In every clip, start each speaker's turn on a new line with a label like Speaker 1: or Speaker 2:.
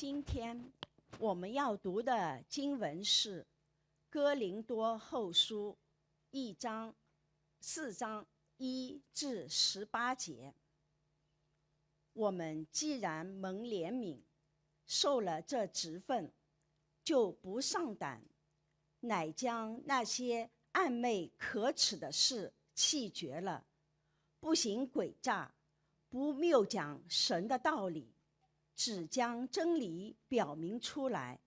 Speaker 1: 今天我们要读的经文是《哥林多后书》4章1至18节。我们既然蒙怜悯，受了这职分，就不上胆，乃将那些暧昧可耻的事弃绝了，不行诡诈，不谬讲神的道理，只将真理表明出来，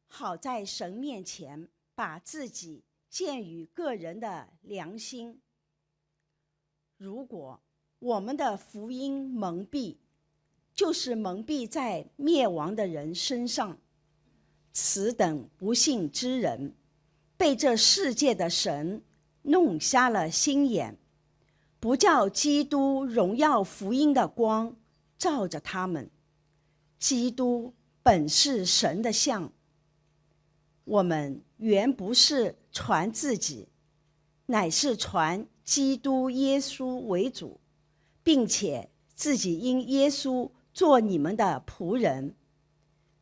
Speaker 1: 好在神面前把自己鉴于个人的良心。如果我们的福音蒙蔽，就是蒙蔽在灭亡的人身上。此等不信之人，被这世界的神弄瞎了心眼，不叫基督荣耀福音的光照着他们。基督本是神的像，我们原不是传自己，乃是传基督耶稣为主，并且自己因耶稣做你们的仆人。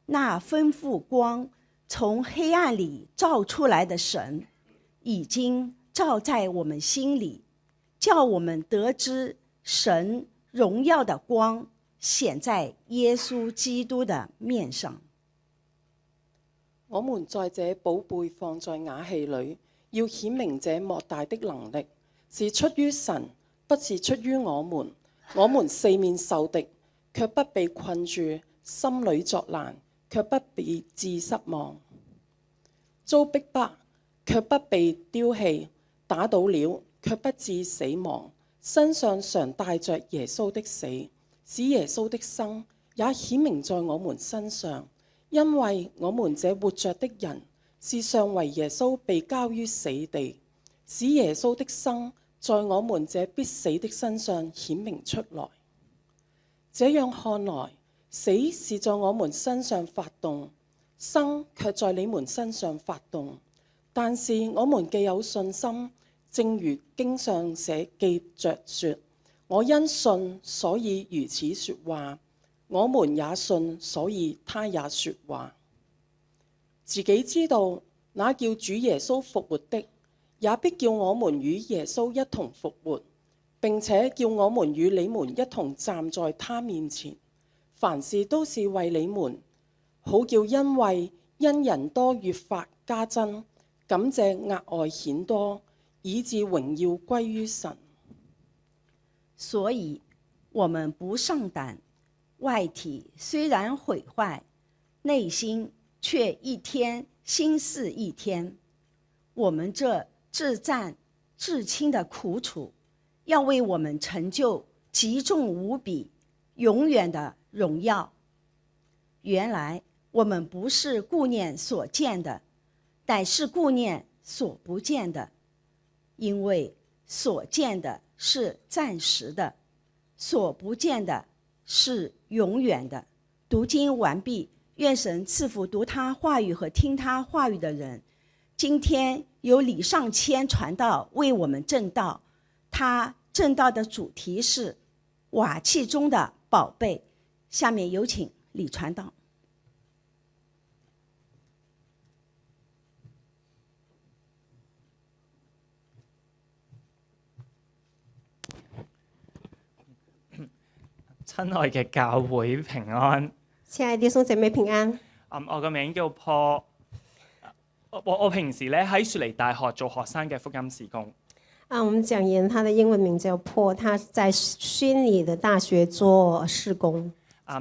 Speaker 1: 那吩咐光从黑暗里照出来的神，已经照在我们心里，叫我们得知神荣耀的光显在耶穌基督的面上。
Speaker 2: 我們在這寶貝放在瓦器裏，要顯明這莫大的能力是出於神，不是出於我們。我們四面受敵，卻不被困住；心裏作難，卻不被致失望；遭逼迫，卻不被丟棄；打倒了，卻不致死亡。身上常帶着耶穌的死，使耶穌的生也顯明在我們身上。因為我們這活着的人，是上為耶穌被交於死地，使耶穌的生在我們這必死的身上顯明出來。這樣看來，死是在我們身上發動，生卻在你們身上發動。但是我們既有信心，正如經上寫記着說：我因信，所以如此說話。我們也信，所以他也說話。自己知道那叫主耶穌復活的，也必叫我們與耶穌一同復活，並且叫我們與你們一同站在他面前。凡事都是為你們，好叫因人多越發加增，感謝額外顯多，以致榮耀歸於神。
Speaker 1: 所以我們不上膽，外體雖然毀壞，內心卻一天新似一天。我們這至暫至輕的苦楚，要為我們成就極重無比、永遠的榮耀。原來我們不是顧念所見的，乃是顧念所不見的，因為所見的是暫時的，所不見的是永遠的。讀經完畢，願神賜福讀他話語和聽他話語的人。今天由李尚謙傳道為我們證道，他證道的主題是瓦器中的寶貝。下面有請李傳道。
Speaker 3: 親愛嘅教會平安，
Speaker 4: 親愛的弟兄姐妹平安。
Speaker 3: 我個名叫 Paul， 我平時咧喺雪梨大學做學生嘅福音事工。
Speaker 4: 我們講員，他的英文名叫 Paul， 他在雪梨的大學做事工，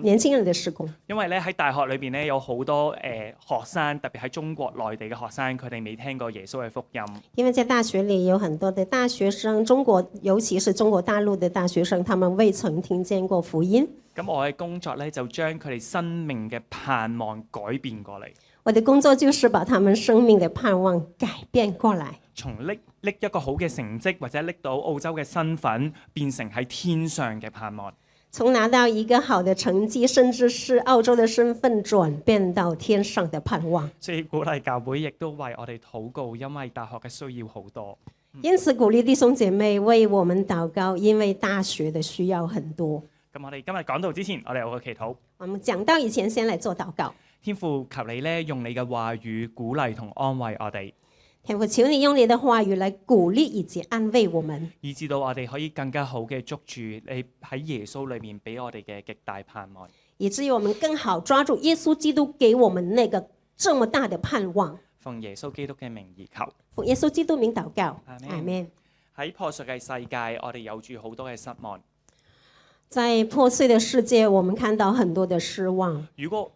Speaker 4: 年輕人的事工。
Speaker 3: 因為咧喺大學裏邊咧有好多學生，特別喺中國內地嘅學生，佢哋未聽過耶穌嘅福音。
Speaker 4: 因為在大學裡有很多的大學生，中國尤其是中國大陸的大學生，他們未曾聽見過福音。
Speaker 3: 咁我嘅工作咧就將佢哋生命嘅盼望改變過嚟。
Speaker 4: 我的工作就是把他們生命的盼望改變過來，
Speaker 3: 從拎一個好嘅成績或者拎到澳洲嘅身份，變成喺天上嘅盼望。
Speaker 4: 從拿到一個好的成績，甚至是澳洲的身份，轉變到天上的盼望。
Speaker 3: 所以鼓勵教會亦都為我哋禱告，因為大學嘅需要好多。
Speaker 4: 因此鼓勵弟兄姐妹為我們禱告，因為大學的需要很多。
Speaker 3: 咁我哋今日講道之前，我哋有個祈禱。
Speaker 4: 我們講道以前，先嚟做禱告。
Speaker 3: 天父，求你咧用你嘅話語鼓勵同安慰我哋，
Speaker 4: 天父，求你用你的話語來鼓勵以及安慰我們，
Speaker 3: 以致到我哋可以更加好嘅捉住你喺耶穌裏面俾我哋嘅極大盼望，
Speaker 4: 以至於我們更好抓住耶穌基督給我們那個這麼大的盼望。
Speaker 3: 奉耶穌基督嘅名而求。
Speaker 4: 奉耶穌基督名禱告。
Speaker 3: 阿們。
Speaker 4: 阿們。
Speaker 3: 喺破碎嘅世界，我哋有住好多嘅失望。
Speaker 4: 在破碎的世界，我們看到很多的失望。
Speaker 3: 如果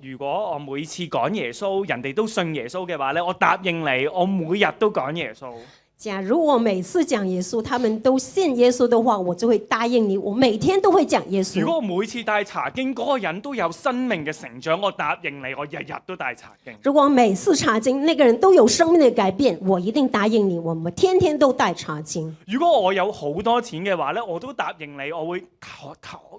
Speaker 3: 我每次講耶穌，人哋都信耶穌嘅話咧，我答應你，我每日都講耶穌。
Speaker 4: 假如我每次講耶穌，他們都信耶穌的話，我就會答應你，我每天都會講耶穌。
Speaker 3: 如果我每次帶查經，嗰個人都有生命嘅成長，我答應你，我日日都帶查經。
Speaker 4: 如果每次查經，那個人都有生命的改變，我一定答應你，我們天天都帶查經。
Speaker 3: 如果我有好多錢嘅話咧，我都答應你，我會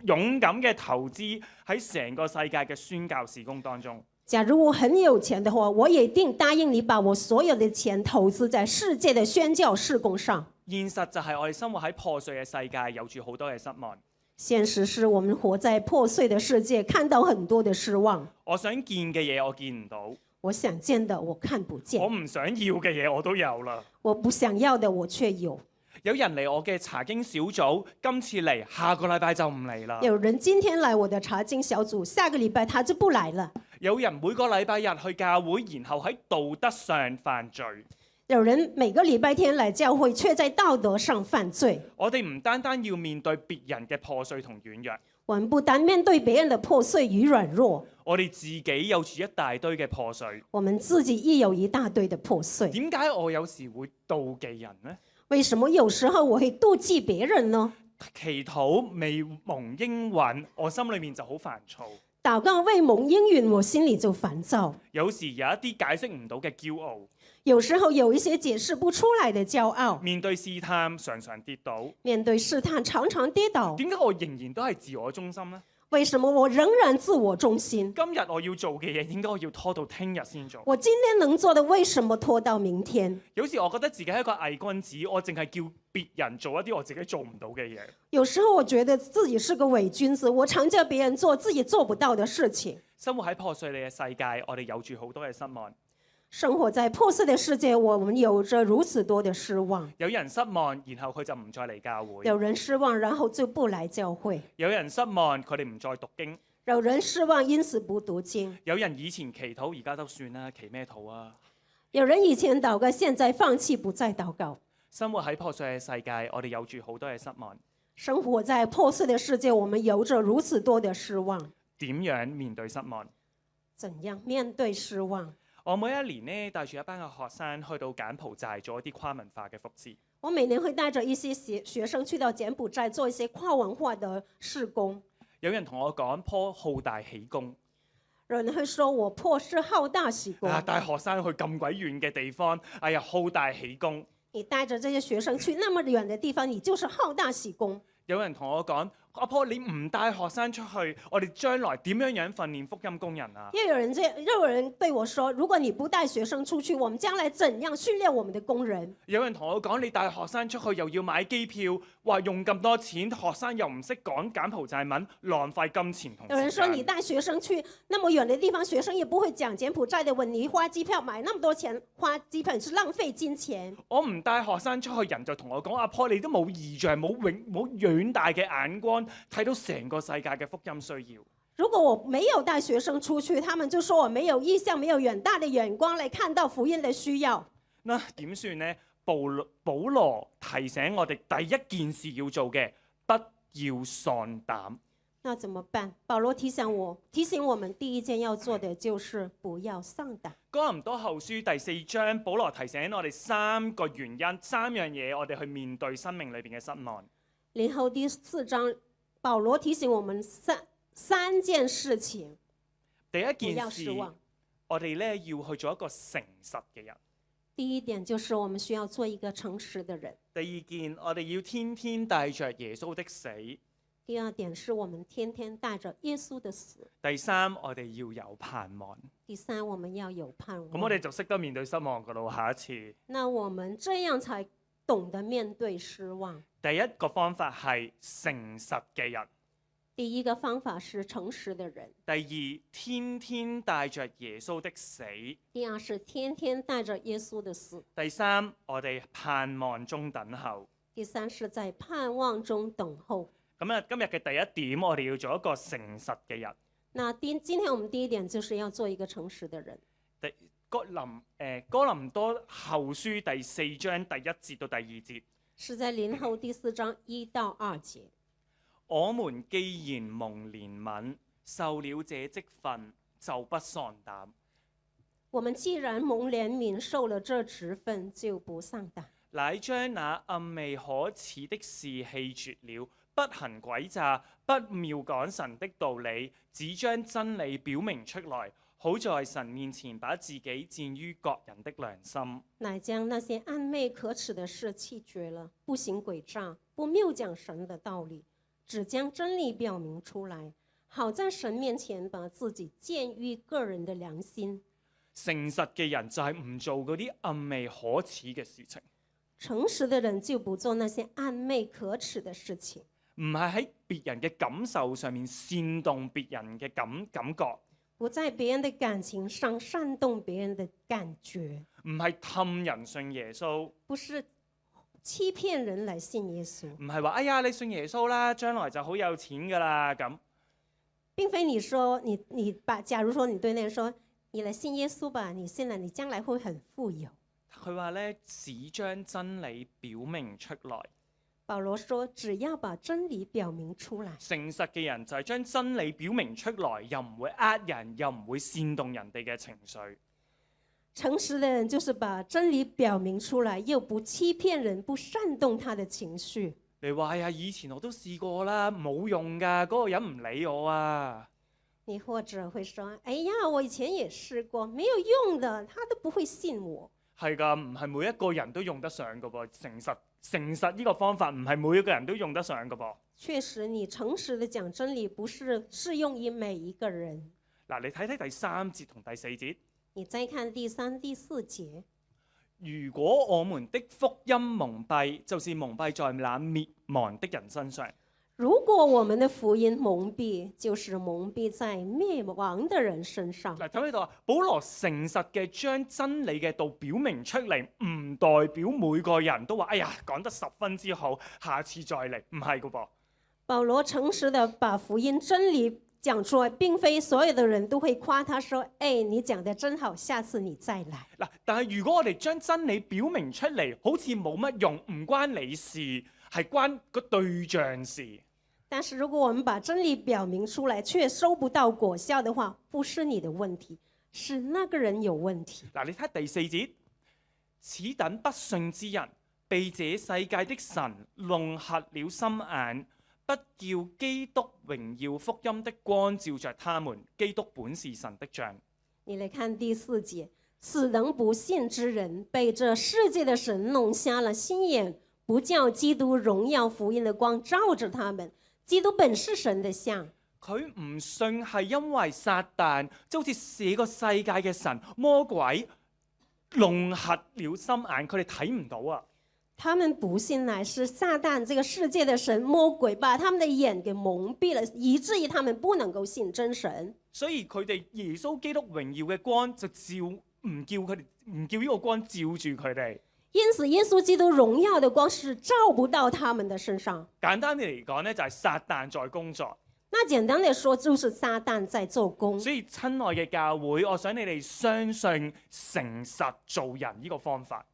Speaker 3: 勇敢嘅投資喺成個世界嘅宣教事工當中。
Speaker 4: 假如我很有錢的話，我也一定答應你，把我所有的錢投資在世界的宣教事工上。
Speaker 3: 現實就係我哋生活喺破碎嘅世界，有住好多嘅失望。
Speaker 4: 現實是我們活在破碎的世界，看到很多的失望。
Speaker 3: 我想見嘅嘢我見唔到，
Speaker 4: 我想見的我看不見。
Speaker 3: 我唔想要嘅嘢我都有啦。
Speaker 4: 我不想要的我卻有。
Speaker 3: 有人嚟我嘅查經小組，今次嚟，下個禮拜就唔嚟啦。
Speaker 4: 有人今天來我的查經小組，下個禮拜他就不來了。
Speaker 3: 有人每個禮拜日去教會，然後喺道德上犯罪。
Speaker 4: 有人每個禮拜天來教會，卻在道德上犯罪。
Speaker 3: 我哋唔單單要面對別人嘅破碎同軟弱，
Speaker 4: 我們不單面對別人的破碎與軟弱，
Speaker 3: 我哋自己有住一大堆嘅破碎。
Speaker 4: 我們自己亦有一大堆的破碎。
Speaker 3: 點解我有時會妒忌人呢？
Speaker 4: 為什麼有時候我會妒忌別人呢？
Speaker 3: 祈禱未蒙應允，我心裏面就好煩躁。
Speaker 4: 禱告未蒙應允，我心裡就煩躁。
Speaker 3: 有時有一啲解釋唔到嘅驕傲，
Speaker 4: 有時候有一些解釋不出來的驕傲。
Speaker 3: 面對試探常常跌倒，
Speaker 4: 面對試探常常跌倒。
Speaker 3: 點解我仍然都係自我中心呢？
Speaker 4: 為什麼我仍然自我中心？
Speaker 3: 今日我要做嘅嘢，應該我要拖到聽日先做。
Speaker 4: 我今天能做的，為什麼拖到明天？
Speaker 3: 有時我覺得自己係一個偽君子，我淨係叫別人做一啲我自己做唔到嘅嘢。
Speaker 4: 有時候我覺得自己是個偽君子，我常叫別人做自己做不到的事情。
Speaker 3: 生活喺破碎嘅世界，我哋有住好多嘅失望。
Speaker 4: 生活在破碎的世界，我們有着如此多的失望。
Speaker 3: 有人失望，然後佢就唔再嚟教會。
Speaker 4: 有人失望，然後就不來教會。
Speaker 3: 有人失望，佢哋唔再讀經。
Speaker 4: 有人失望，因此不讀經。
Speaker 3: 有人以前祈禱，而家都算啦，祈咩禱啊？
Speaker 4: 有人以前禱告，現在放棄，不再禱告。
Speaker 3: 生活喺破碎嘅世界，我哋有住好多嘅失望。
Speaker 4: 生活在破碎的世界，我們有着如此多的失望。
Speaker 3: 點樣面對失望？
Speaker 4: 怎樣面對失望？
Speaker 3: 我每一年呢，帶住一班嘅學生去到柬埔寨做一啲跨文化嘅服侍。
Speaker 4: 我每年會帶着一些學生去到柬埔寨做一些跨文化的事工。
Speaker 3: 有人同我講，Paul好大喜功。
Speaker 4: 有人會說我Paul是好大喜功。
Speaker 3: 帶學生去咁鬼遠嘅地方，哎呀，好大喜功。
Speaker 4: 你帶着這些學生去那麼遠的地方，你就是好大喜功。
Speaker 3: 有人同我講，阿Paul你唔帶學生出去，我哋將來點樣訓練福音工人啊？
Speaker 4: 又有人對我說，如果你不帶學生出去，我們將來怎樣訓練我們的工人？
Speaker 3: 有人同我講，你帶學生出去又要買機票，話用咁多錢，學生又唔識講柬埔寨文，浪費金錢同時間。
Speaker 4: 有人說你帶學生去那麼遠的地方，學生也不會講柬埔寨的文，你花機票買那麼多錢，花機票是浪費金錢。
Speaker 3: 我唔帶學生出去，人就同我講，阿Paul你都冇異象，冇遠大嘅眼光，睇到成個世界嘅福音需要。
Speaker 4: 如果我沒有帶學生出去，他們就說我沒有意向，沒有遠大的眼光來看到福音的需要。
Speaker 3: 那點算呢？保羅提醒我哋第一件事要做嘅，不要喪膽。
Speaker 4: 那怎麼辦？保羅提醒我們第一件要做的就是不要喪膽。
Speaker 3: 哥林多後書第4章，保羅提醒我哋3個原因，3樣嘢我哋去面對生命裏邊嘅失望。
Speaker 4: 然後第4章，保羅提醒我們三件事情。
Speaker 3: 第一件事，我哋咧要去做一個誠實嘅人。
Speaker 4: 第一點就是我們需要做一個誠實的人。
Speaker 3: 第二件，我哋要天天帶着耶穌的死。
Speaker 4: 第二點是我們天天帶着耶穌的死。
Speaker 3: 第三，我哋要有盼望。
Speaker 4: 第三，我們要有盼望。
Speaker 3: 咁我哋就識得面對失望噶咯，下一次。
Speaker 4: 那我們這樣才懂得面對失望。
Speaker 3: 第一個方法係誠實嘅人。
Speaker 4: 第一個方法是誠實的人，
Speaker 3: 第二，天天帶着耶穌的死。
Speaker 4: 第二是天天帶着耶穌的死。
Speaker 3: 第三，我哋盼望中等候。
Speaker 4: 第三是在盼望中等候。
Speaker 3: 咁啊，今日嘅第一點，我哋要做一個誠實嘅人。
Speaker 4: 那今天我們第一點就是要做一個誠實的人。
Speaker 3: 哥林多後書第4章第1節到第2節，
Speaker 4: 是在林後第4章1到2節。
Speaker 3: 我們既然蒙憐憫，受了這職分，就不喪膽。
Speaker 4: 我們既然蒙憐憫，受了這職分，就不喪膽。
Speaker 3: 乃將那暗昧可恥的事棄絕了，不行詭詐，不謬講神的道理，只將真理表明出來，好在神面前把自己薦於各人的良心。
Speaker 4: 乃將那些暗昧可恥的事棄絕了，不行詭詐，不謬講神的道理，只將真理表明出來，好在神面前把自己薦於個人的良心。
Speaker 3: 誠實嘅人就係唔做嗰啲暗昧可恥嘅事情。
Speaker 4: 誠實的人就不做那些暗昧可恥的事情，
Speaker 3: 唔係喺別人嘅感受上面煽動別人嘅感覺，
Speaker 4: 不在別人的感情上煽動別人的感覺，
Speaker 3: 唔係氹人信耶穌，
Speaker 4: 不是欺騙人來信耶穌，
Speaker 3: 唔係話哎呀你信耶穌啦，將來就好有錢噶啦咁。
Speaker 4: 並非你說假如說你對那人說你來信耶穌吧，你信了你將來會很富有。
Speaker 3: 佢話咧，只將真理表明出來。
Speaker 4: 保羅說，只要把真理表明出來。
Speaker 3: 誠實嘅人就係將真理表明出來，又唔會呃人，又唔會煽動人哋嘅情緒。
Speaker 4: 誠實的人就是把真理表明出來，又不欺騙人，不煽動他的情緒。
Speaker 3: 你話哎呀，以前我都試過啦，冇用㗎，嗰個人唔理我啊。
Speaker 4: 你或者會說，哎呀，我以前也試過，沒有用的，他都不會信我。
Speaker 3: 係㗎，唔係每一個人都用得上㗎噃。誠實呢個方法唔係每一個人都用得上㗎噃。
Speaker 4: 確實，你誠實地講真理，不是適用於每一個人。
Speaker 3: 嗱，你睇睇第3節同第4節。
Speaker 4: 你再看第3、第4節。
Speaker 3: 如果我們的福音蒙蔽，就是蒙蔽在那滅亡的人身上。
Speaker 4: 如果我們的福音蒙蔽，就是蒙蔽在滅亡的人身上。
Speaker 3: 嗱，睇呢度啊，保羅誠實嘅將真理嘅道表明出嚟，唔代表每個人都話：哎呀，講得10分之好，下次再嚟。唔係噶噃。
Speaker 4: 保羅誠實地把福音真理講出來，並非所有的人都會誇他說：哎，你講得真好，下次你再來。
Speaker 3: 嗱，但係如果我哋將真理表明出嚟，好似冇乜用，唔關你事，係關個對象事。
Speaker 4: 但是如果我們把真理表明出來，卻收不到果效的話，不是你的問題，是那個人有問題。
Speaker 3: 嗱，你睇第4節，此等不信之人，被這世界的神弄瞎了心眼，不叫基督榮耀福音的光照着他們。基督本是神的像。
Speaker 4: 你來看第4節，此等不信之人，被這世界的神弄瞎了心眼，不叫基督榮耀福音的光照着他們。基督本是神的像。
Speaker 3: 佢唔信係因為撒旦，就好似這個世界嘅神魔鬼弄瞎了心眼，佢哋睇唔到啊。
Speaker 4: 他們不信乃是撒旦這個世界的神魔鬼把他們的眼給蒙蔽了，以至於他們不能夠信真神。
Speaker 3: 所以佢哋耶穌基督榮耀嘅光就唔叫呢個光照住佢哋。
Speaker 4: 因此，耶穌基督榮耀的光是照不到他們的身上。
Speaker 3: 簡單地嚟講呢，就係撒旦在工作。
Speaker 4: 那簡單地說，就是撒旦在做工。
Speaker 3: 所以親愛嘅教會，我想你哋相信誠實做人呢個方法。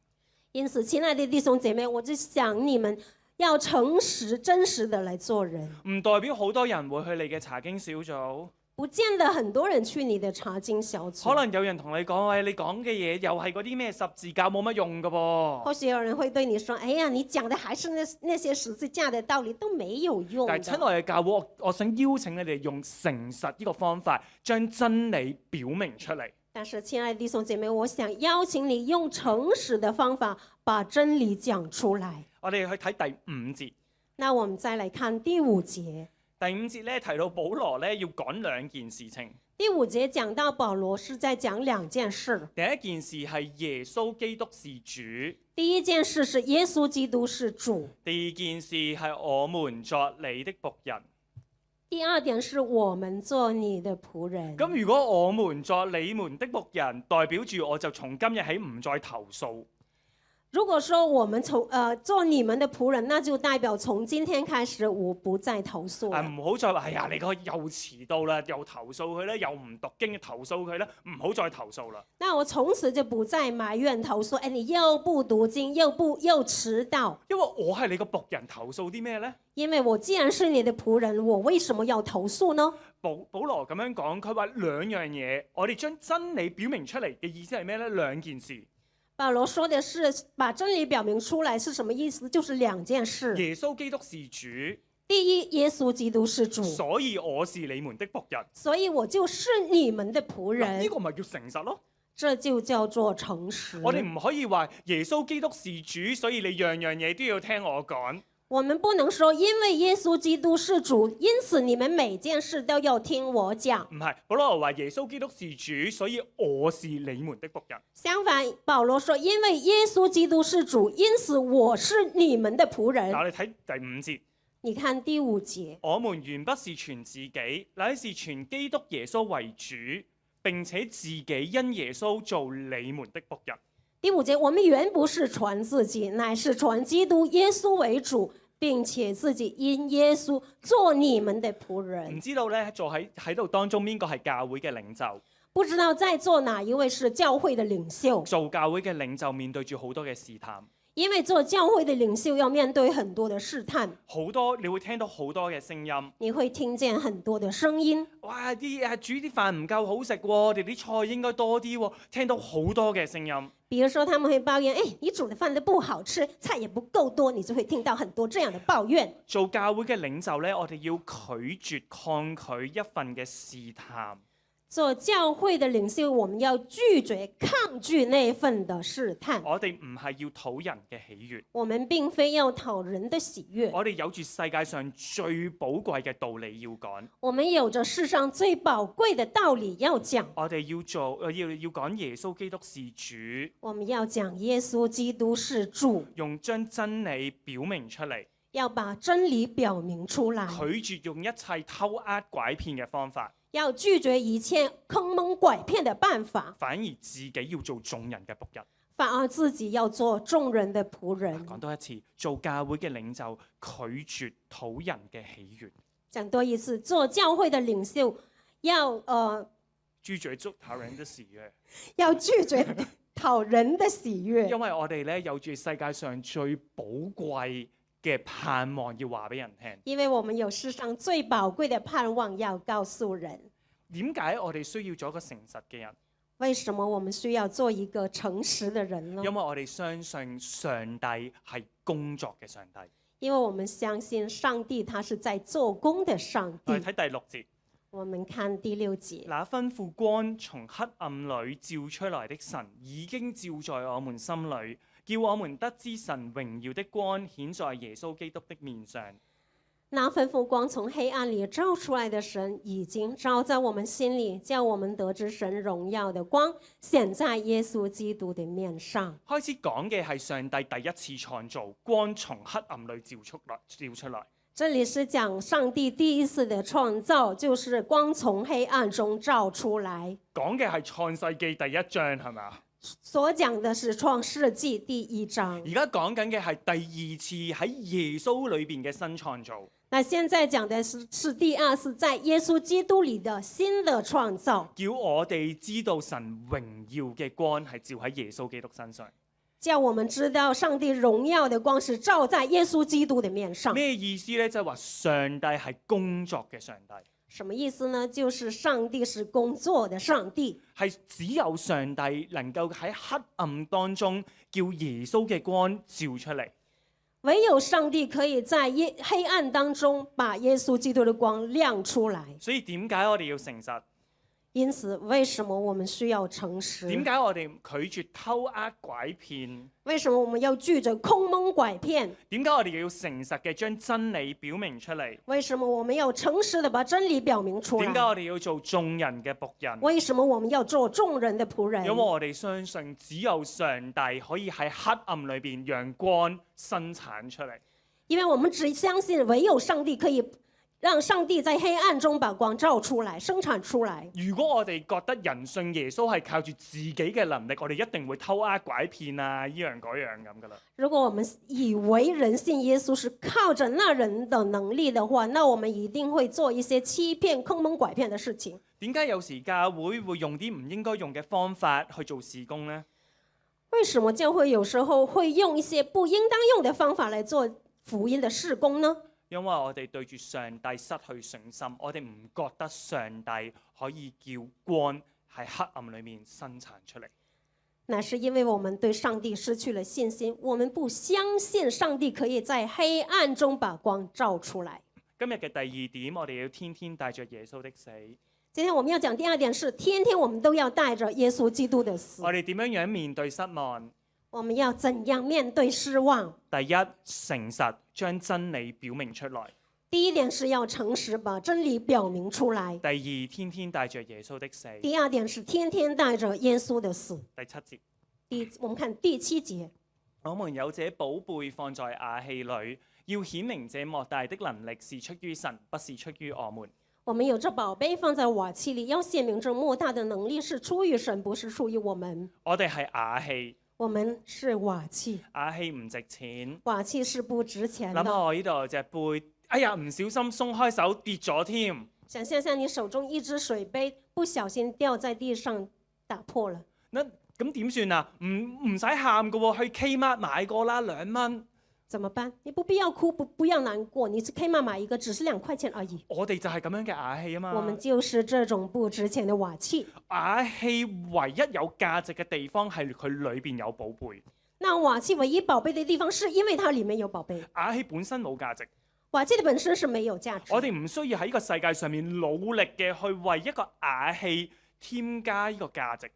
Speaker 4: 因此，親愛的弟兄姐妹，我就想你們要誠實、真實的來做人。
Speaker 3: 唔代表好多人會去你嘅查經小組。
Speaker 4: 不見得很多人去你的查經小組。
Speaker 3: 可能有人同你講：喂，你講嘅嘢又係嗰啲咩十字架冇乜用㗎噃。
Speaker 4: 或許有人會對你說：哎呀，你講的還是那些十字架的道理，都沒有用。
Speaker 3: 但係親愛嘅教會，我想邀請你哋用誠實呢個方法，將真理表明出嚟。
Speaker 4: 但是親愛的弟兄姐妹，我想邀請你用誠實的方法把真理講出來。
Speaker 3: 我哋去睇第5節。
Speaker 4: 那我們再來看第5節。
Speaker 3: 第5節咧提到保羅咧要講2件事情。
Speaker 4: 第5節講到保羅是在講2件事。
Speaker 3: 第一件事係耶穌基督是主。
Speaker 4: 第一件事是耶穌基督是主。
Speaker 3: 第二件事係我們作你的僕人。
Speaker 4: 第二點是我們做你的僕人。
Speaker 3: 咁如果我們作你們的僕人，代表住我就從今日起唔再投訴。
Speaker 4: 如果說我們做你們的僕人，那就代表從今天開始我不再投訴了。
Speaker 3: 唔好再話，哎呀，你個又遲到啦，又投訴佢啦，又唔讀經投訴佢啦，唔好再投訴啦。
Speaker 4: 那我從此就不再埋怨投訴，哎，你又不讀經，又遲到。
Speaker 3: 因為我係你個僕人，投訴啲咩呢？
Speaker 4: 因為我既然是你的僕人，我為什麼要投訴呢？
Speaker 3: 保羅咁樣講，佢話兩樣嘢，我哋將真理表明出嚟嘅意思係咩呢？兩件事。
Speaker 4: 保羅說的是把真理表明出來是什麼意思？就是兩件事。
Speaker 3: 耶穌基督是主。
Speaker 4: 第一，耶穌基督是主，
Speaker 3: 所以我是你們的僕人。
Speaker 4: 所以我就是你們的僕人。
Speaker 3: 呢個咪叫誠實咯？
Speaker 4: 這就叫做誠實。
Speaker 3: 我哋唔可以話耶穌基督是主，所以你樣樣嘢都要聽我講。
Speaker 4: 我們不能說因為耶穌基督是主，因此你們每件事都要聽我講。
Speaker 3: 唔係，保羅話耶穌基督是主，所以我是你們的僕人。
Speaker 4: 相反，保羅說因為耶穌基督是主，因此我是你們的僕人。
Speaker 3: 嗱，你睇第五節。
Speaker 4: 你看第五節，
Speaker 3: 我們原不是傳自己，乃是傳基督耶穌為主，並且自己因耶穌做你們的僕人。
Speaker 4: 第五節，我們原不是傳自己，乃是傳基督耶穌為主，並且自己因耶穌做你們的僕人。
Speaker 3: 唔知道咧，坐喺度當中邊個係教會嘅領袖？
Speaker 4: 不知道在座哪一位是教會的領袖？
Speaker 3: 做教會嘅領袖面對住好多嘅試探。
Speaker 4: 因為做教會的領袖要面對很多的試探，
Speaker 3: 好多你會聽到好多嘅聲音，
Speaker 4: 你會聽見很多的聲音。
Speaker 3: 哇！煮啲飯唔夠好食喎，我哋啲菜應該多啲喎，聽到好多嘅聲音。
Speaker 4: 比如說他們會抱怨，你煮的飯都不好吃，菜也不夠多，你就會聽到很多這樣的抱怨。
Speaker 3: 做教會嘅領袖咧，我哋要拒絕抗拒一份嘅試探。
Speaker 4: 做教會的領袖，我們要拒絕抗拒那份的試探。
Speaker 3: 我哋唔係要討人嘅喜悅，
Speaker 4: 我們並非要討人的喜悅。
Speaker 3: 我哋有住世界上最寶貴嘅道理要講。
Speaker 4: 我們有着世上最寶貴的道理要講。
Speaker 3: 我哋要講耶穌基督是主。
Speaker 4: 我們要講耶穌基督是主，
Speaker 3: 用將真理表明出嚟。
Speaker 4: 要把真理表明出來，
Speaker 3: 拒絕用一切偷呃拐騙嘅方法，
Speaker 4: 要拒絕一切坑蒙拐騙的辦法，
Speaker 3: 反而自己要做眾人嘅僕人，
Speaker 4: 反而自己要做眾人的僕人。
Speaker 3: 講多一次，做教會嘅領袖拒絕討人嘅喜悅。
Speaker 4: 講多一次，做教會的領袖要
Speaker 3: 拒絕討人的喜悅，
Speaker 4: 要拒絕討人的喜悅。
Speaker 3: 因為我哋咧有住世界上最寶貴嘅盼望要話俾人聽，
Speaker 4: 因為我們有世上最寶貴的盼望要告訴人。
Speaker 3: 點解我哋需要做一個誠實嘅人？
Speaker 4: 為什麼我們需要做一個誠實的人呢？
Speaker 3: 因為我哋相信上帝係工作嘅上帝。
Speaker 4: 因為我們相信上帝他是在做工的上帝。
Speaker 3: 我哋睇第6節。
Speaker 4: 我們看第6節。
Speaker 3: 那吩咐光從黑暗裏照出來的神，已經照在我們心裏，叫我們得知神榮耀的光顯在耶穌基督的面上。
Speaker 4: 那吩咐光從黑暗裏照出來的神，已經照在我們心裏，叫我們得知神榮耀的光顯在耶穌基督的面上。
Speaker 3: 開始講嘅係上帝第一次創造，光從黑暗裏照出來。
Speaker 4: 這裡是講上帝第一次的創造，就是光從黑暗中照出來。
Speaker 3: 講嘅係創世記第1章，係咪啊？
Speaker 4: 所講的是創世記第1章。
Speaker 3: 而家講緊嘅係第2次喺耶穌裏邊嘅新創造。
Speaker 4: 那現在講的是第2次在耶穌基督裡的新的創造，
Speaker 3: 叫我哋知道神榮耀嘅光係照喺耶穌基督身上。
Speaker 4: 叫我們知道上帝榮耀的光是照在耶穌基督的面上。
Speaker 3: 咩意思呢？即係話上帝係工作嘅上帝。
Speaker 4: 什麼意思呢？就是上帝是工作的上帝，
Speaker 3: 係只有上帝能夠喺黑暗當中叫耶穌嘅光照出嚟。
Speaker 4: 唯有上帝可以在黑暗當中把耶穌基督的光亮出來。
Speaker 3: 所以點解我哋要誠實？
Speaker 4: 因此，為什麼我們需要誠實？
Speaker 3: 點解我哋拒絕偷呃拐騙？
Speaker 4: 為什麼我們要拒絕空蒙拐騙？
Speaker 3: 點解我哋要誠實嘅將真理表明出嚟？
Speaker 4: 為什麼我們要誠實的把真理表明出來？
Speaker 3: 點解我哋要做眾人嘅僕人？
Speaker 4: 為什麼我們要做眾人的僕人？
Speaker 3: 因為我哋相信只有上帝可以喺黑暗裏邊讓光生產出嚟。
Speaker 4: 因為我們只相信唯有上帝可以讓上帝在黑暗中把光照出來、生產出來。
Speaker 3: 如果我哋覺得人信耶穌係靠住自己嘅能力，我哋一定會偷呃拐騙啊，依樣嗰樣咁噶啦。
Speaker 4: 如果我們以為人信耶穌是靠着那人的能力的話，那我們一定會做一些欺騙、坑蒙拐騙的事情。
Speaker 3: 點解有時教會會用啲唔應該用嘅方法去做事工呢？
Speaker 4: 為什麼教會有時候會用一些不應當用的方法來做福音的事工呢？
Speaker 3: 因為我哋對住上帝失去信心，我哋唔覺得上帝可以叫光喺黑暗裏面生產出嚟。
Speaker 4: 那是因為我們對上帝失去了信心，我們不相信上帝可以在黑暗中把光照出來。
Speaker 3: 今日嘅第二點，我哋要天天帶着耶穌的死。
Speaker 4: 今天我們要講第二點是，天天我們都要帶着耶穌基督的死。
Speaker 3: 我哋點樣面對失望？
Speaker 4: 我們要怎樣面對失望？
Speaker 3: 第一，誠實將真理表明出來。
Speaker 4: 第一點是要誠實把真理表明出來。
Speaker 3: 第二，天天帶着耶穌的死。
Speaker 4: 第二點是天天帶着耶穌的死。
Speaker 3: 第七節，
Speaker 4: 我們看第7節，
Speaker 3: 我們有這寶貝放在瓦器裏，要顯明這莫大的能力是出於神，不是出於我們。
Speaker 4: 我們有這寶貝放在瓦器裏，要顯明這莫大的能力是出於神，不是出於我們。
Speaker 3: 我哋係瓦器。
Speaker 4: 我們是瓦器，
Speaker 3: 瓦器唔值錢。
Speaker 4: 瓦器是不值錢的。
Speaker 3: 諗下我呢度有隻杯，哎呀唔小心鬆開手跌咗添。
Speaker 4: 想象下你手中一隻水杯不小心掉在地上打破了，
Speaker 3: 咁點算啊？唔使喊噶喎，去 Kmart 買過啦，2蚊。
Speaker 4: 怎麼辦？你不必要哭，不要難過，你去 Kmart 買一個，只是2塊錢而已。
Speaker 3: 我哋就係咁樣嘅瓦器啊嘛。
Speaker 4: 我們就是這種不值錢的瓦器。
Speaker 3: 瓦器唯一有價值嘅地方係佢裏邊有寶貝。
Speaker 4: 那瓦器唯一寶貝的地方是因為它裡面有寶貝。
Speaker 3: 瓦器本身冇價值。
Speaker 4: 瓦器的本身是沒有價值。
Speaker 3: 我哋唔需要喺呢個世界上面努力嘅去為一個瓦器添加呢個價值。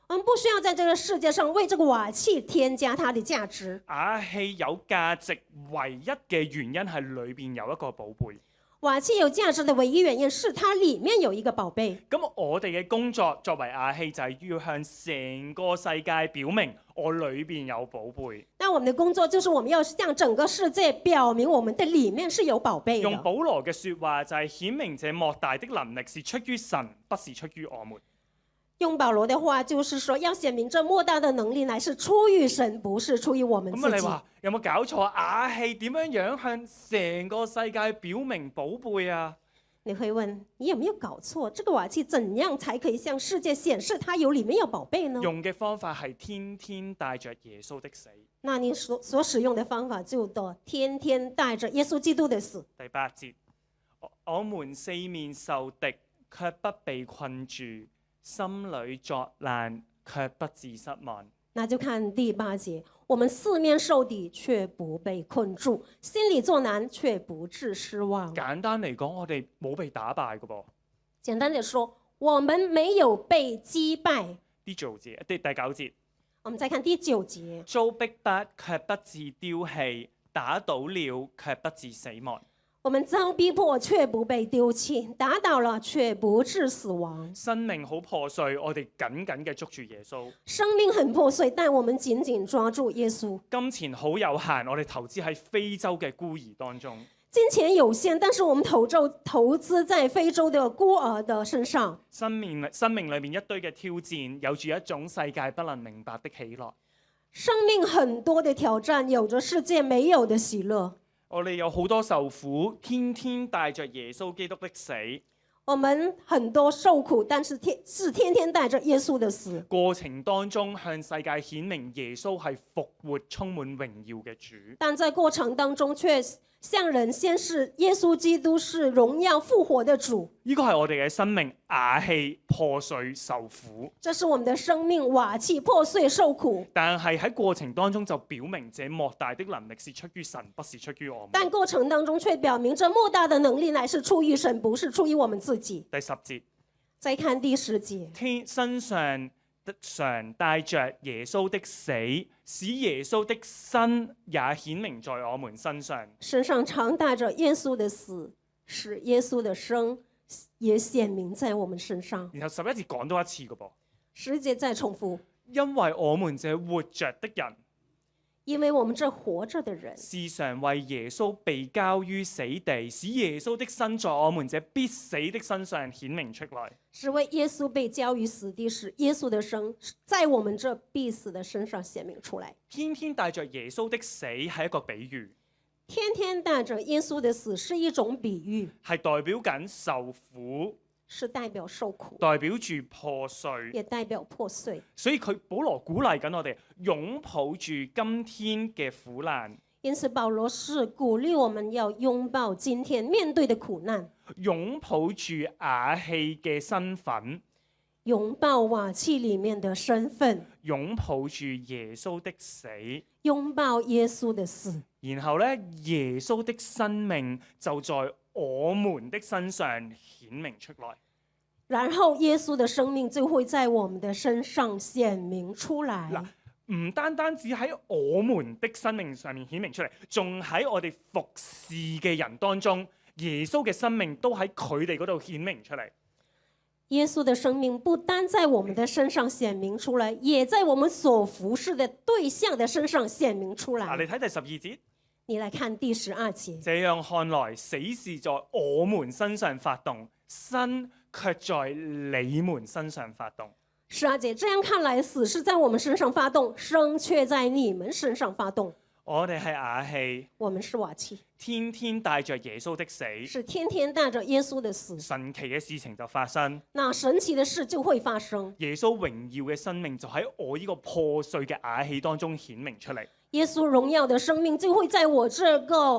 Speaker 4: 我們不需要在這個世界上為這個瓦器添加它的價值。
Speaker 3: 瓦器有價值唯一嘅原因係裏邊有一個寶貝。
Speaker 4: 瓦器有價值的唯一原因是它裡面有一個寶貝。
Speaker 3: 咁我哋嘅工作作為瓦器就係要向成個世界表明我裏邊有寶貝。
Speaker 4: 那我們的工作就是我們要向整個世界表明我們的裡面是有寶貝的。
Speaker 3: 用保羅嘅說話就係顯明這莫大的能力是出於神，不是出於我們。
Speaker 4: 用保羅的話就是說，要顯明這莫大的能力乃是出於神，不是出於我們自己。
Speaker 3: 咁你話有冇搞錯？瓦器點樣向成個世界表明寶貝啊？
Speaker 4: 你會問，你有沒有搞錯？這個瓦器怎樣才可以向世界顯示它有裡面有寶貝呢？
Speaker 3: 用嘅方法係天天帶着耶穌的死。
Speaker 4: 那你所使用的方法就多天天帶着耶穌基督的死。
Speaker 3: 第8節，我們四面受敵，卻不被困住。心裏作難，卻不致失望。
Speaker 4: 那就看第8節，我們四面受敵，卻不被困住；心裏作難，卻不致失望。
Speaker 3: 簡單嚟講，我哋冇被打敗㗎噃。
Speaker 4: 簡單地說，我們沒有被擊敗。
Speaker 3: 第9節，
Speaker 4: 我們再看第9節，
Speaker 3: 遭逼迫卻不致丟棄，打倒了卻不致死亡。
Speaker 4: 我們遭逼迫卻不被丟棄，打倒了卻不致死亡。
Speaker 3: 生命好破碎，我哋緊緊嘅捉住耶穌。
Speaker 4: 生命很破碎，但我們緊緊抓住耶穌。
Speaker 3: 金錢好有限，我哋投資喺非洲嘅孤兒當中。
Speaker 4: 金錢有限，但是我們投資在非洲的孤兒的身上。
Speaker 3: 生命裏面一堆嘅挑戰，有住一種世界不能明白的喜樂。
Speaker 4: 生命很多的挑戰，有着世界沒有的喜樂。
Speaker 3: 我哋有好多受苦，天天帶着耶穌基督的死。
Speaker 4: 我們很多受苦，但是天天帶着耶穌的死。
Speaker 3: 過程當中向世界顯明耶穌係復活、充滿榮耀嘅主。
Speaker 4: 但在過程當中卻向人顯示耶穌基督是榮耀復活的主。
Speaker 3: 呢個係我哋嘅生命，瓦器破碎受苦。
Speaker 4: 這是我們的生命，瓦器破碎受苦。
Speaker 3: 但係喺過程當中就表明這莫大的能力是出於神，不是出於我們。
Speaker 4: 但過程當中卻表明這莫大的能力乃是出於神，不是出於我們自己。
Speaker 3: 第10節，
Speaker 4: 再看第10節，
Speaker 3: 身上常帶着耶穌的死，使耶穌的生也顯明在我們身上。
Speaker 4: 身上常帶着耶穌的死，使耶穌的生也顯明在我們身上。
Speaker 3: 然後11節講多一次嘅噃，
Speaker 4: 10節再重複，
Speaker 3: 因為我們這活着的人，
Speaker 4: 因為我們這活着的人，
Speaker 3: 時常為耶穌被交於死地，使耶穌的身在我們這必死的身上顯明出來。
Speaker 4: 是為耶穌被交於死地，使耶穌的生在我們這必死的身上顯明出來。
Speaker 3: 天天帶着耶穌的死係一個比喻，
Speaker 4: 天天帶着耶穌的死是一種比喻，
Speaker 3: 係代表緊受苦，
Speaker 4: 是代表受苦，
Speaker 3: 代表住破碎。
Speaker 4: 也代表破碎。
Speaker 3: 所以保羅鼓勵緊我哋擁抱住今天嘅苦難，
Speaker 4: 因此保羅是鼓勵我們要擁抱今天面對的苦難，
Speaker 3: 擁抱住瓦器嘅身份，
Speaker 4: 擁抱瓦器裡面的身份，
Speaker 3: 擁抱住耶穌的死，
Speaker 4: 擁抱耶穌的死。
Speaker 3: 然後咧耶穌的生命就在我們的身上顯明出來。
Speaker 4: 然後耶穌的生命就會在我們的身上顯明出來。
Speaker 3: 嗱，唔單單只喺我們的生命上面顯明出嚟，仲喺我哋服侍嘅人當中，耶穌嘅生命都喺佢哋嗰度顯明出嚟。
Speaker 4: 耶穌的生命不單在我們的身上顯明出來，也在我們所服侍的對象的身上顯明出來。
Speaker 3: 你睇第12節。
Speaker 4: 你來看第12節。
Speaker 3: 這樣看來，死是在我們身上發動，生卻在你們身上發動。
Speaker 4: 12節，這樣看來，死是在我們身上發動，生卻在你們身上發動。
Speaker 3: 我哋係瓦器，
Speaker 4: 我們是瓦器，
Speaker 3: 天天帶着耶穌的死，
Speaker 4: 是天天帶着耶穌的死，
Speaker 3: 神奇嘅事情就發生。
Speaker 4: 那神奇的事就會發生。
Speaker 3: 耶穌榮耀嘅生命就喺我呢個破碎嘅瓦器當中顯明出嚟。
Speaker 4: 耶穌榮耀的生命就會在我這個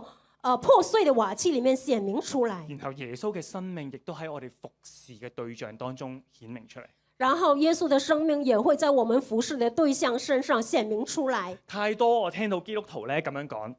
Speaker 4: 破碎的瓦器裡面顯明出來。
Speaker 3: 然後耶穌嘅生命亦都喺我哋服侍嘅對象當中顯明出嚟。
Speaker 4: 然後耶穌的生命也會在我們服侍的對象身上顯明出來。
Speaker 3: 太多我聽到基督徒咧咁樣講，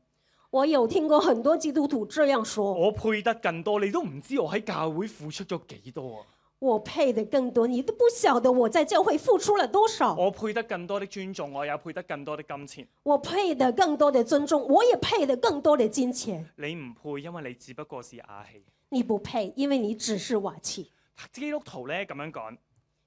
Speaker 4: 我有聽過很多基督徒這樣說：
Speaker 3: 我配得更多，你都唔知我喺教會付出咗幾多啊！
Speaker 4: 我配得更多，你都不曉得我在教會付出了多少。
Speaker 3: 我配得更多的尊重，我也配得更多的金錢。
Speaker 4: 我配得更多的尊重，我也配得更多的金錢。
Speaker 3: 你唔配，因為你只不過是瓦器。
Speaker 4: 你不配，因為你只是瓦器。
Speaker 3: 基督徒咧咁樣講，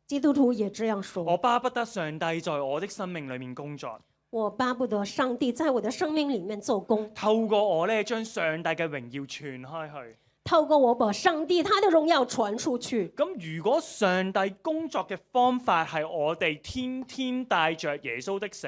Speaker 4: 基督徒也這樣說：
Speaker 3: 我巴不得上帝在我的生命裏面工作，
Speaker 4: 我巴不得上帝在我的生命裡面做工，
Speaker 3: 透過我咧將上帝嘅榮耀傳開去。
Speaker 4: 透過我把上帝他的榮耀傳出去。
Speaker 3: 咁如果上帝工作嘅方法係我哋天天帶着耶穌的死，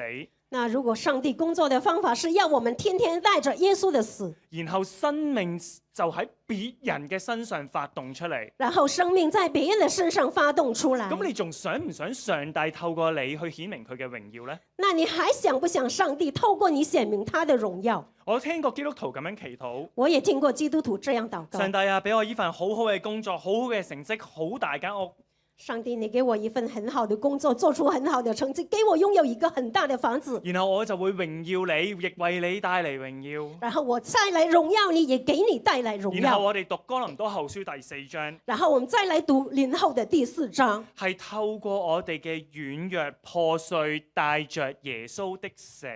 Speaker 4: 那如果上帝工作的方法是要我們天天帶着耶穌的死，
Speaker 3: 然後生命就喺別人嘅身上發動出嚟，
Speaker 4: 然後生命在別人的身上發動出來，
Speaker 3: 咁你仲想唔想上帝透過你去顯明佢嘅榮耀呢？
Speaker 4: 那你還想不想上帝透過你顯明他的榮耀？
Speaker 3: 我聽過基督徒咁樣祈禱，
Speaker 4: 我也聽過基督徒這樣禱告：
Speaker 3: 上帝啊，俾我呢份好好嘅工作，好好嘅成績，好大間屋。
Speaker 4: 上帝，你給我一份很好的工作，做出很好的成績，給我擁有一個很大的房子，
Speaker 3: 然後我就會榮耀你，亦為你帶嚟榮耀。
Speaker 4: 然後我再來榮耀你，也給你帶來榮耀。
Speaker 3: 然後我哋讀哥林多後書第4章，
Speaker 4: 然後我們再來讀林後的第4章，
Speaker 3: 係透過我哋嘅軟弱破碎，帶着耶穌的死，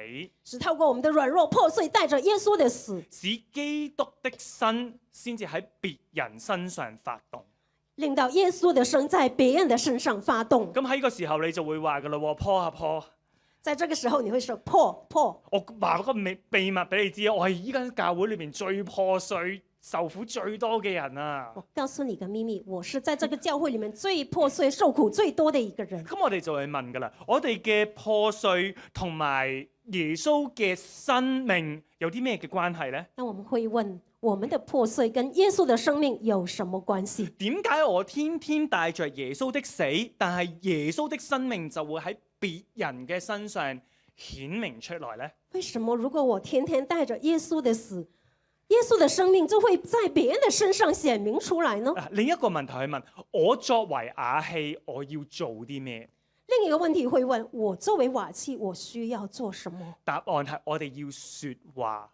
Speaker 4: 是透過我們的軟弱破碎，帶着耶穌的死，
Speaker 3: 使基督的生先至喺別人身上發動。
Speaker 4: 令到耶穌的生在別人的身上發動。
Speaker 3: 咁喺個時候你就會話噶啦喎，破啊破！
Speaker 4: 在這個時候你會說破。
Speaker 3: 我話個秘密俾你知，我係依間教會裏邊最破碎、受苦最多嘅人啊！
Speaker 4: 我告訴你個秘密，我是在這個教會裏面最破碎、受苦最多的一個人。
Speaker 3: 咁我哋就會問噶啦，我哋嘅破碎同埋耶穌嘅生命有啲咩嘅關係呢？
Speaker 4: 那我們會問，我們的破碎跟耶穌的生命有什麼關係？
Speaker 3: 點解我天天帶着耶穌的死，但係耶穌的生命就會喺別人嘅身上顯明出來呢？
Speaker 4: 為什麼如果我天天帶着耶穌的死，耶穌的生命就會在別人的身上顯明出來呢？
Speaker 3: 另一個問題去問，我作為瓦器，我要做啲咩？
Speaker 4: 另一個問題會問，我作為瓦器，我需要做什麼？
Speaker 3: 答案係我哋要說話。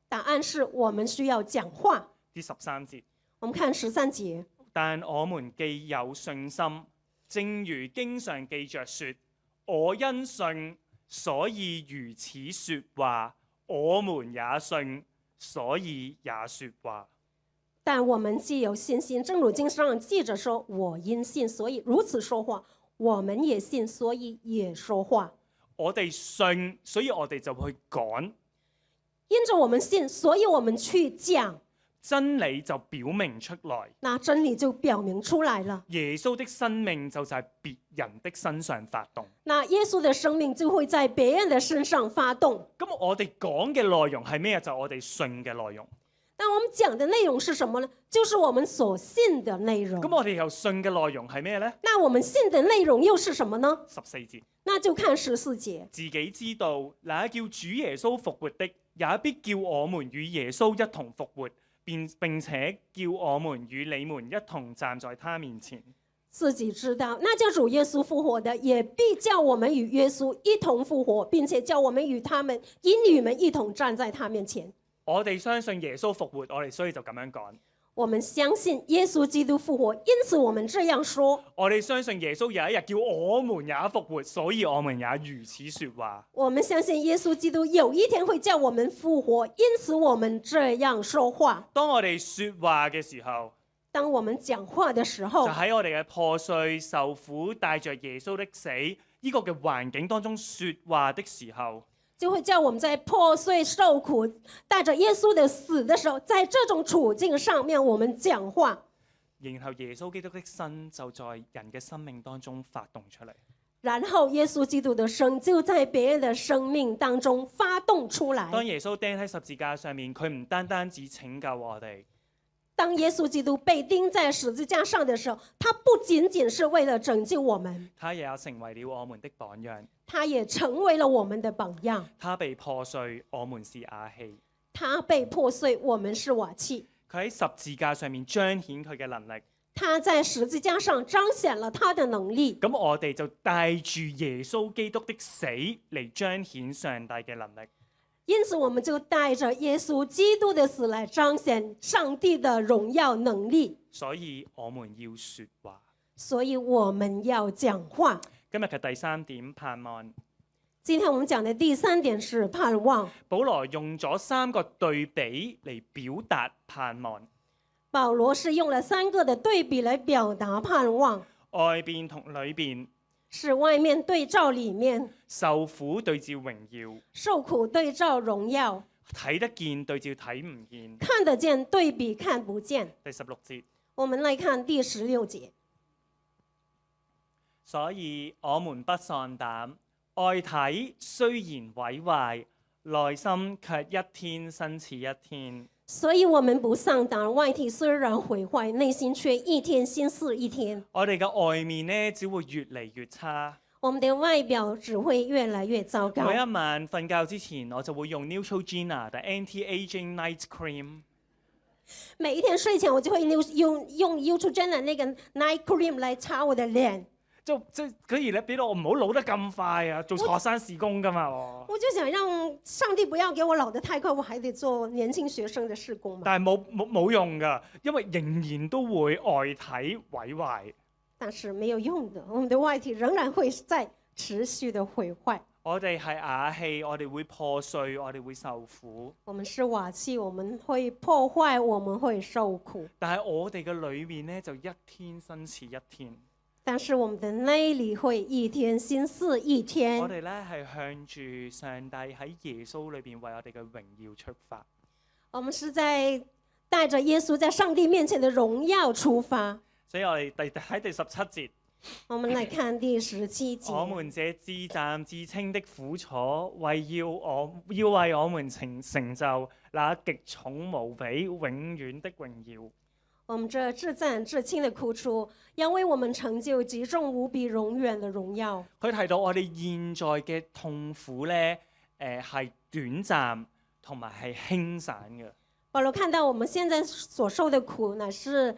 Speaker 4: 答案是我們需要講話。
Speaker 3: 第13節，
Speaker 4: 我們看13節。
Speaker 3: 但我們既有信心，正如經上記着說，我因信，所以如此說話；我們也信，所以也說話。
Speaker 4: 但我們既有信心，正如經上記着說，我因信，所以如此說話；我們也信，所以也說話。
Speaker 3: 我哋信，所以我哋就去講。
Speaker 4: 因着我们信，所以我们去讲，
Speaker 3: 真理就表明出來，
Speaker 4: 那真理就表明出来了。
Speaker 3: 耶穌的生命就在別人的身上發動。
Speaker 4: 那耶稣的生命就会在别人的身上发動。
Speaker 3: 咁我哋講嘅內容係咩？就我哋信嘅內容。
Speaker 4: 那我们讲的内容是什么呢？就是我们所信的内容。
Speaker 3: 咁我哋又信嘅內容係咩呢？
Speaker 4: 那我们信的内容又是什么呢？
Speaker 3: 14節，
Speaker 4: 那就看14節。
Speaker 3: 自己知道那叫主耶穌復活的，也必叫我們與耶穌一同復活，並且叫我們與你們一同站在他面前。
Speaker 4: 自己知道，那叫主耶穌復活的，也必叫我們與耶穌一同復活，並且叫我們與你們一同站在他面前。
Speaker 3: 我哋相信耶穌復活，我哋所以就咁樣講。
Speaker 4: 我們相信耶穌基督復活，因此我們這樣說。
Speaker 3: 我哋相信耶穌有一日叫我們也復活，所以我們也如此說話。
Speaker 4: 我們相信耶穌基督有一天會叫我們復活，因此我們這樣說話。
Speaker 3: 當我哋說話嘅時候，
Speaker 4: 當我們講話的時候，
Speaker 3: 就喺我哋嘅破碎、受苦、帶着耶穌的死呢個嘅環境當中說話的時候，
Speaker 4: 就會叫我們在破碎、受苦、帶着耶穌的死的時候，在這種處境上面，我們講話。
Speaker 3: 然後耶穌基督的生就在人嘅生命當中發動出嚟。
Speaker 4: 然後耶穌基督的生就在別人的生命當中發動出來。
Speaker 3: 當耶穌釘喺十字架上面，佢唔單單只拯救我哋。
Speaker 4: 當耶穌基督被釘在十字架上的時候，他不僅僅是為了拯救我們，
Speaker 3: 他也成為了我們的榜樣。
Speaker 4: 他也成為了我們的榜樣。
Speaker 3: 他被破碎，我們是瓦器。
Speaker 4: 他被破碎，我們是瓦器。
Speaker 3: 佢喺十字架上面彰顯佢嘅能力。
Speaker 4: 他在十字架上彰顯了他的能力。
Speaker 3: 咁我哋就帶住耶穌基督的死嚟彰顯上帝嘅能力。
Speaker 4: 因此，我們就帶着耶穌基督的死來彰顯上帝的榮耀能力。
Speaker 3: 所以我們要說話。
Speaker 4: 所以我們要講話。
Speaker 3: 今日嘅第3點盼望。
Speaker 4: 今天我們講的第3點是盼望。
Speaker 3: 保羅用咗3個對比嚟表達盼望。
Speaker 4: 保羅是用了3個的對比來表達盼望。
Speaker 3: 外邊同裏邊。
Speaker 4: 是外面對照裡面，
Speaker 3: 受苦對照榮耀，
Speaker 4: 受苦對照榮耀，
Speaker 3: 睇得見對照睇唔見，
Speaker 4: 看得見對比看不見。
Speaker 3: 第16節，
Speaker 4: 我們來看第16節。
Speaker 3: 所以我們不喪膽，外體雖然毀壞，內心卻一天新似一天。
Speaker 4: 所以我們不喪膽，外體雖然毀壞，內心卻一天新似一天。
Speaker 3: 我哋嘅外面呢，只會越嚟越差。
Speaker 4: 我們的外表只會越來越糟糕。
Speaker 3: 每一晚瞓覺之前，我就會用 Neutrogena 嘅 Anti-Aging Night Cream。
Speaker 4: 每一天睡前，我就會用 Neutrogena 那個 Night Cream 來擦我的臉。
Speaker 3: 即可以咧，俾到我唔好老得咁快啊！做學生事工噶嘛，
Speaker 4: 我就想讓上帝不要給我老得太快，我還得做年輕學生的事工嘛。
Speaker 3: 但係冇用噶，因為仍然都會外體毀壞。
Speaker 4: 但是沒有用的，我們的外體仍然會在持續的毀壞。
Speaker 3: 我哋係瓦器，我哋會破碎，我哋會受苦。
Speaker 4: 我們是瓦器，我們會破壞，我們會受苦。
Speaker 3: 但係我哋嘅裏面呢，就一天新似一天。
Speaker 4: 但是我們的內裡會一天新似一天。
Speaker 3: 我哋咧係向住上帝喺耶穌裏邊為我哋嘅榮耀出發。
Speaker 4: 我們是在帶着耶穌在上帝面前的榮耀出發。
Speaker 3: 所以我哋喺第17節，
Speaker 4: 我們來看第17節。
Speaker 3: 我們這至暫至輕的苦楚，要為我們成就那極重無比永遠的榮耀。
Speaker 4: 我們這至暫至輕的苦楚，要為我們成就極重無比永遠的榮耀。
Speaker 3: 佢提到我哋現在嘅痛苦咧，係短暫同埋係輕散嘅。
Speaker 4: 保羅看到我們現在所受的苦乃是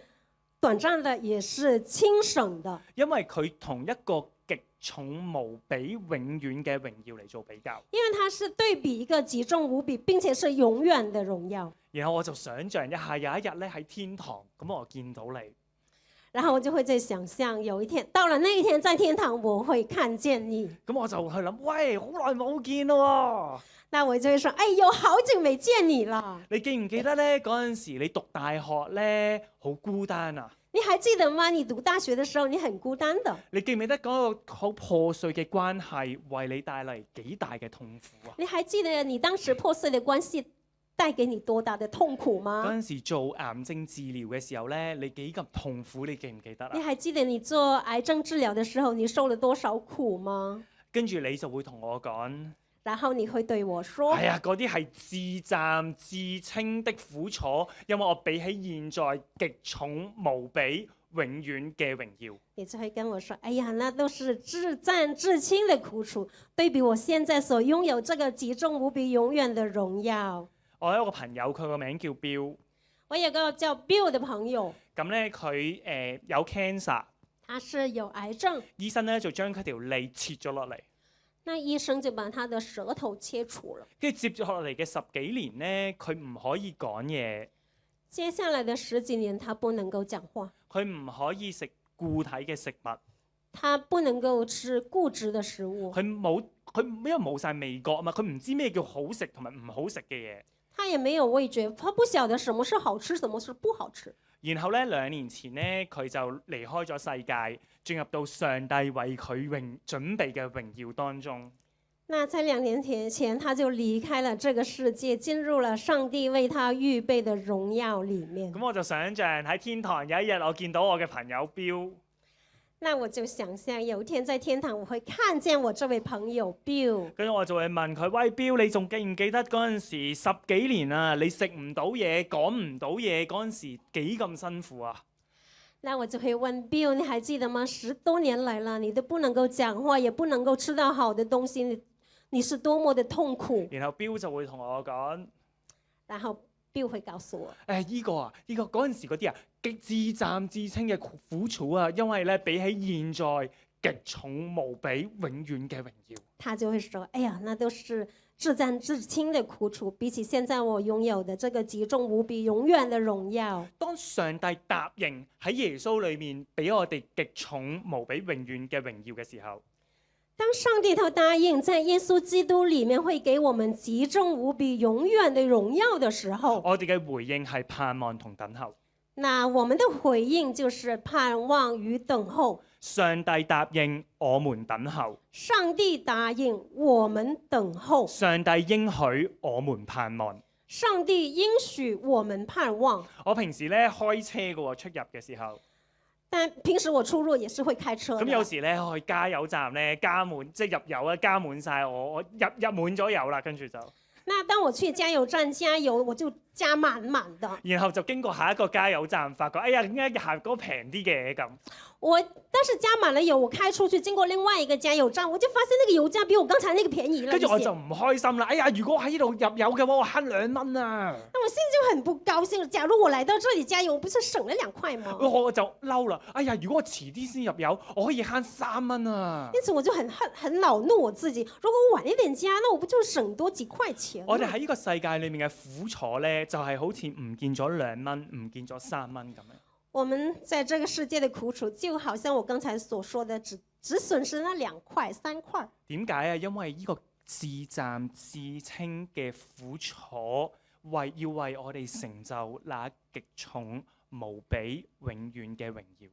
Speaker 4: 短暫的，也是輕省的。
Speaker 3: 因為佢同一個極重無比永遠嘅榮耀嚟做比較。
Speaker 4: 因為它是對比一個極重無比並且是永遠的榮耀。
Speaker 3: 然後我就想像一下，有一日咧喺天堂，咁我見到你。
Speaker 4: 然後我就會在想象，有一天到了那一天，在天堂我會看見你。
Speaker 3: 咁我就去諗，喂，好耐冇見咯。
Speaker 4: 那我就會說，哎呦，好久沒見你了。
Speaker 3: 你記唔記得咧嗰陣時你讀大學咧好孤單啊？
Speaker 4: 你還記得嗎？你讀大學的時候，你很孤單的。
Speaker 3: 你記唔記得嗰個好破碎嘅關係為你帶嚟幾大嘅痛苦啊？
Speaker 4: 你還記得你當時破碎的關係帶給你多大的痛苦
Speaker 3: 嗰
Speaker 4: 嗎？
Speaker 3: 陣時做癌症治療嘅時候咧，你幾咁痛苦，你記唔記得啊？
Speaker 4: 你還記得你做癌症治療的時候，你受了多少苦嗎？
Speaker 3: 跟住你就會同我講。
Speaker 4: 然後你會對我說：
Speaker 3: 係啊，嗰啲係自暫自稱的苦楚，因為我比起現在極重無比永遠嘅榮耀。
Speaker 4: 你就會跟我說：哎呀，那都是自暫自輕的苦楚，對比我現在所擁有這個極重無比永遠的榮耀。
Speaker 3: 我有一個朋友，佢個名叫 Bill。
Speaker 4: 我有個叫 Bill 的朋友，
Speaker 3: 咁咧佢有 cancer，
Speaker 4: 他是有癌症，
Speaker 3: 醫生咧就將佢條脷切咗落嚟。
Speaker 4: 那醫生就把他的舌頭切除了。
Speaker 3: 跟住接咗落嚟嘅10幾年咧，佢唔可以講嘢，
Speaker 4: 接下來的10幾年，他不能夠講話，
Speaker 3: 佢唔可以食固體嘅食物，
Speaker 4: 他不能夠吃固質的食物，
Speaker 3: 佢因為冇晒味覺啊嘛，佢唔知咩叫好食同埋唔好食嘅嘢。
Speaker 4: 他也沒有味覺，他不曉得什麼是好吃，什麼是不好吃。
Speaker 3: 然後咧2年前咧，佢就離開咗世界，進入到上帝為佢準備嘅榮耀當中。
Speaker 4: 那在2年前，他就離開了這個世界，進入了上帝為他預備的榮耀裡面。
Speaker 3: 咁我就想像喺天堂有一日，我見到我嘅朋友標。
Speaker 4: 那我就想象有一天在天堂，我會看見我這位朋友 Bill。
Speaker 3: 跟住我就會問佢：喂，Bill，你仲記唔記得嗰陣時10幾年啊？你食唔到嘢，講唔到嘢嗰陣時幾咁辛苦啊？
Speaker 4: 那我就會問 Bill，你還記得嗎？10多年來了，你都不能夠講話，也不能夠吃到好的東西，你是多麼的痛苦。
Speaker 3: 然後 Bill 就會同我講：
Speaker 4: 然後 Bill 會告訴我：
Speaker 3: 依個嗰陣時嗰啲啊，極自暫自稱嘅苦楚啊，因為咧比起現在極重無比永遠嘅榮耀。
Speaker 4: 他就會說：哎呀，那都是自暫自輕的苦楚，比起現在我擁有的這個極重無比永遠的榮耀。
Speaker 3: 當上帝答應喺耶穌裏面俾我哋極重無比永遠嘅榮耀嘅時候，
Speaker 4: 當上帝他答應在耶穌基督裡面會給我們極重無比永遠的榮耀的時候，
Speaker 3: 我哋嘅回應係盼望同等候。
Speaker 4: 那我們的回應就是盼望與等候。
Speaker 3: 上帝答應，我們等候；
Speaker 4: 上帝答應，我們等候；
Speaker 3: 上帝應許，我們盼望。
Speaker 4: 上帝應許，我們盼望。
Speaker 3: 我平時咧開車嘅喎，出入嘅時候，
Speaker 4: 但平時我出入也是會開車的。
Speaker 3: 咁有時咧去加油站咧加滿，即係入油啊加滿晒，我入滿咗油啦，跟住就。
Speaker 4: 那當我去加油站加油，我就加滿滿的。
Speaker 3: 然後就經過下一個加油站，發覺哎呀，點解下嗰個平啲嘅咁？
Speaker 4: 但是加滿了油，我開出去經過另外一個加油站，我就發現那個油價比我剛才那個便宜了。
Speaker 3: 跟住我就唔開心啦！哎呀，如果我喺呢度入油嘅話，我慳2蚊啊！
Speaker 4: 那我心裡就很不高興。假如我來到這裡加油，我不是省了2塊嗎？
Speaker 3: 我就嬲啦！哎呀，如果我遲啲先入油，我可以慳3蚊啊！
Speaker 4: 因此我就很惱怒我自己。如果我晚一點加，那我不就省多幾塊錢？
Speaker 3: 我哋喺呢個世界裏面嘅苦楚咧，就係好似唔見咗2蚊，唔見咗3蚊咁樣。
Speaker 4: 我們在這個世界的苦楚，就好像我剛才所說的，只損失那2塊、3塊。
Speaker 3: 點解啊？因為呢個自暫自稱嘅苦楚，要為我哋成就那極重無比永遠嘅榮耀。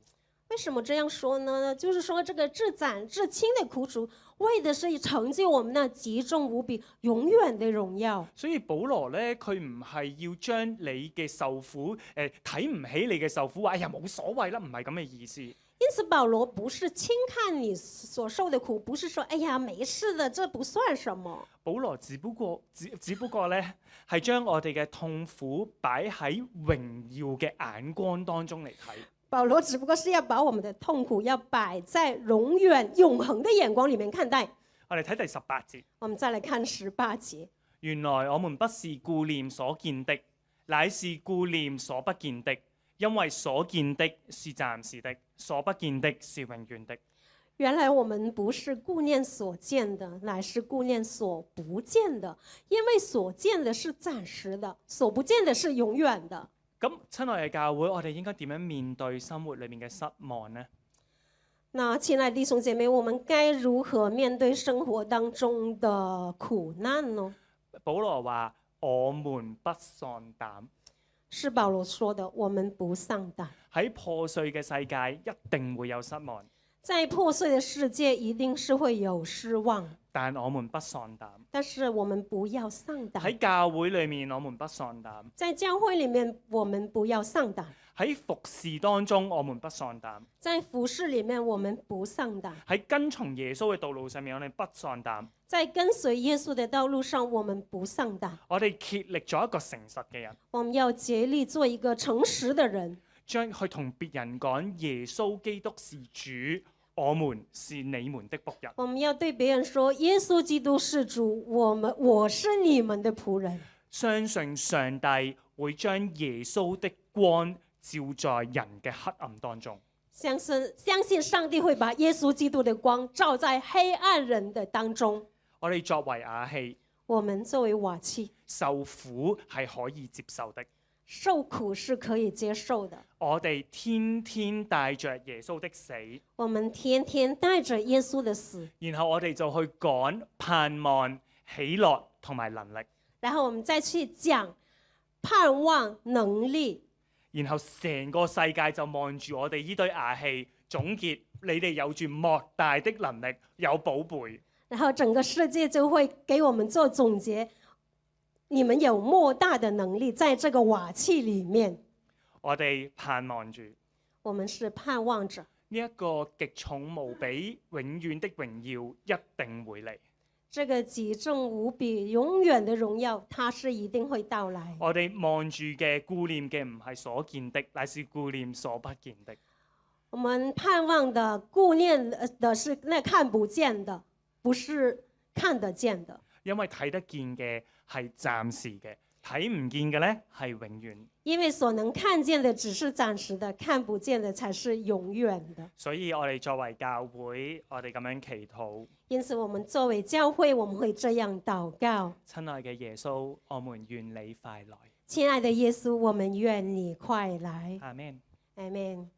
Speaker 4: 為什麼這樣說呢？就是說，這個自暫自輕的苦楚，為的是成就我們那極重無比永遠的榮耀。
Speaker 3: 所以保羅咧，佢唔係要將你嘅受苦睇唔起你嘅受苦，話哎呀冇所謂啦，唔係咁嘅意思。
Speaker 4: 因此，保羅不是輕看你所受的苦，不是說哎呀沒事的，這不算什麼。
Speaker 3: 保羅只不過咧，係將我哋嘅痛苦擺喺榮耀嘅眼光當中嚟睇。
Speaker 4: 保羅只不過是要把我們的痛苦要擺在永遠永恆的眼光裡面看待。
Speaker 3: 我哋睇第18節。
Speaker 4: 我們再來看18節。
Speaker 3: 原來我們不是顧念所見的，乃是顧念所不見的，因為所見的是暫時的，所不見的是永遠的。
Speaker 4: 原來我們不是顧念所見的，乃是顧念所不見的，因為所見的是暫時的，所不見的是永遠的。
Speaker 3: 咁親愛嘅教會，我哋應該點樣面對生活裏面嘅失望呢？
Speaker 4: 那親愛的弟兄姐妹，我們該如何面對生活當中的苦難呢？
Speaker 3: 保羅話：我們不喪膽。
Speaker 4: 是保羅說的，我們不喪膽。
Speaker 3: 喺破碎嘅世界一定會有失望，
Speaker 4: 在破碎的世界一定是會有失望，
Speaker 3: 但我們不喪膽。
Speaker 4: 但是我們不要喪膽。
Speaker 3: 喺教會裏面，我們不喪膽；
Speaker 4: 在教會裡面，我們不要喪膽；
Speaker 3: 喺服侍當中，我們不喪膽；
Speaker 4: 在服侍裡面，我們不喪膽；
Speaker 3: 喺跟從耶穌嘅道路上面，我哋不喪膽。
Speaker 4: 在跟隨耶穌的道路上，我們不喪膽。
Speaker 3: 我哋竭力做一個誠實嘅人，
Speaker 4: 我們要竭力做一個誠實的人，
Speaker 3: 將去同別人講耶穌基督是主，我們是你們的僕人。
Speaker 4: 我們要對別人說耶穌基督是主，我是你們的僕人。
Speaker 3: 相信上帝會將耶穌的光照在人嘅黑暗當中。
Speaker 4: 相信上帝會把耶穌基督的光照在黑暗人的當中。
Speaker 3: 我哋作為瓦器，
Speaker 4: 我們作為瓦器，
Speaker 3: 受苦係可以接受的。
Speaker 4: 受苦是可以接受的。
Speaker 3: 我哋天天帶着耶穌的死，
Speaker 4: 我們天天帶着耶穌的死，
Speaker 3: 然後我哋就去講盼望、喜樂同埋能力，
Speaker 4: 然後我們再去講盼望、能力，
Speaker 3: 然後成個世界就望住我哋呢堆瓦器，總結你哋有住莫大的能力，有寶貝。
Speaker 4: 然後整個世界就會給我們做總結，你們有莫大的能力，在這個瓦器裡面。
Speaker 3: 我哋盼望住
Speaker 4: 我們是盼望着
Speaker 3: 呢一個極重無比、永遠的榮耀一定會嚟。
Speaker 4: 這個極重無比、永遠的榮耀，它是一定會到來。
Speaker 3: 我哋望住嘅、顧念嘅唔係所見的，乃是顧念所不見的。
Speaker 4: 我們盼望的、顧念的是那看不見的，不是看得見的。
Speaker 3: 因為睇得見嘅係暫時嘅，睇唔見嘅呢係永遠。
Speaker 4: 因為所能看見的只是暫時的，看不見的才是永遠的。
Speaker 3: 所以我哋作為教會，我哋咁樣祈禱。
Speaker 4: 因此，我們作為教會，我們會這樣禱告：
Speaker 3: 親愛嘅耶穌，我們願你快來。
Speaker 4: 親愛的耶穌，我們願你快來。
Speaker 3: 阿們。
Speaker 4: 阿們。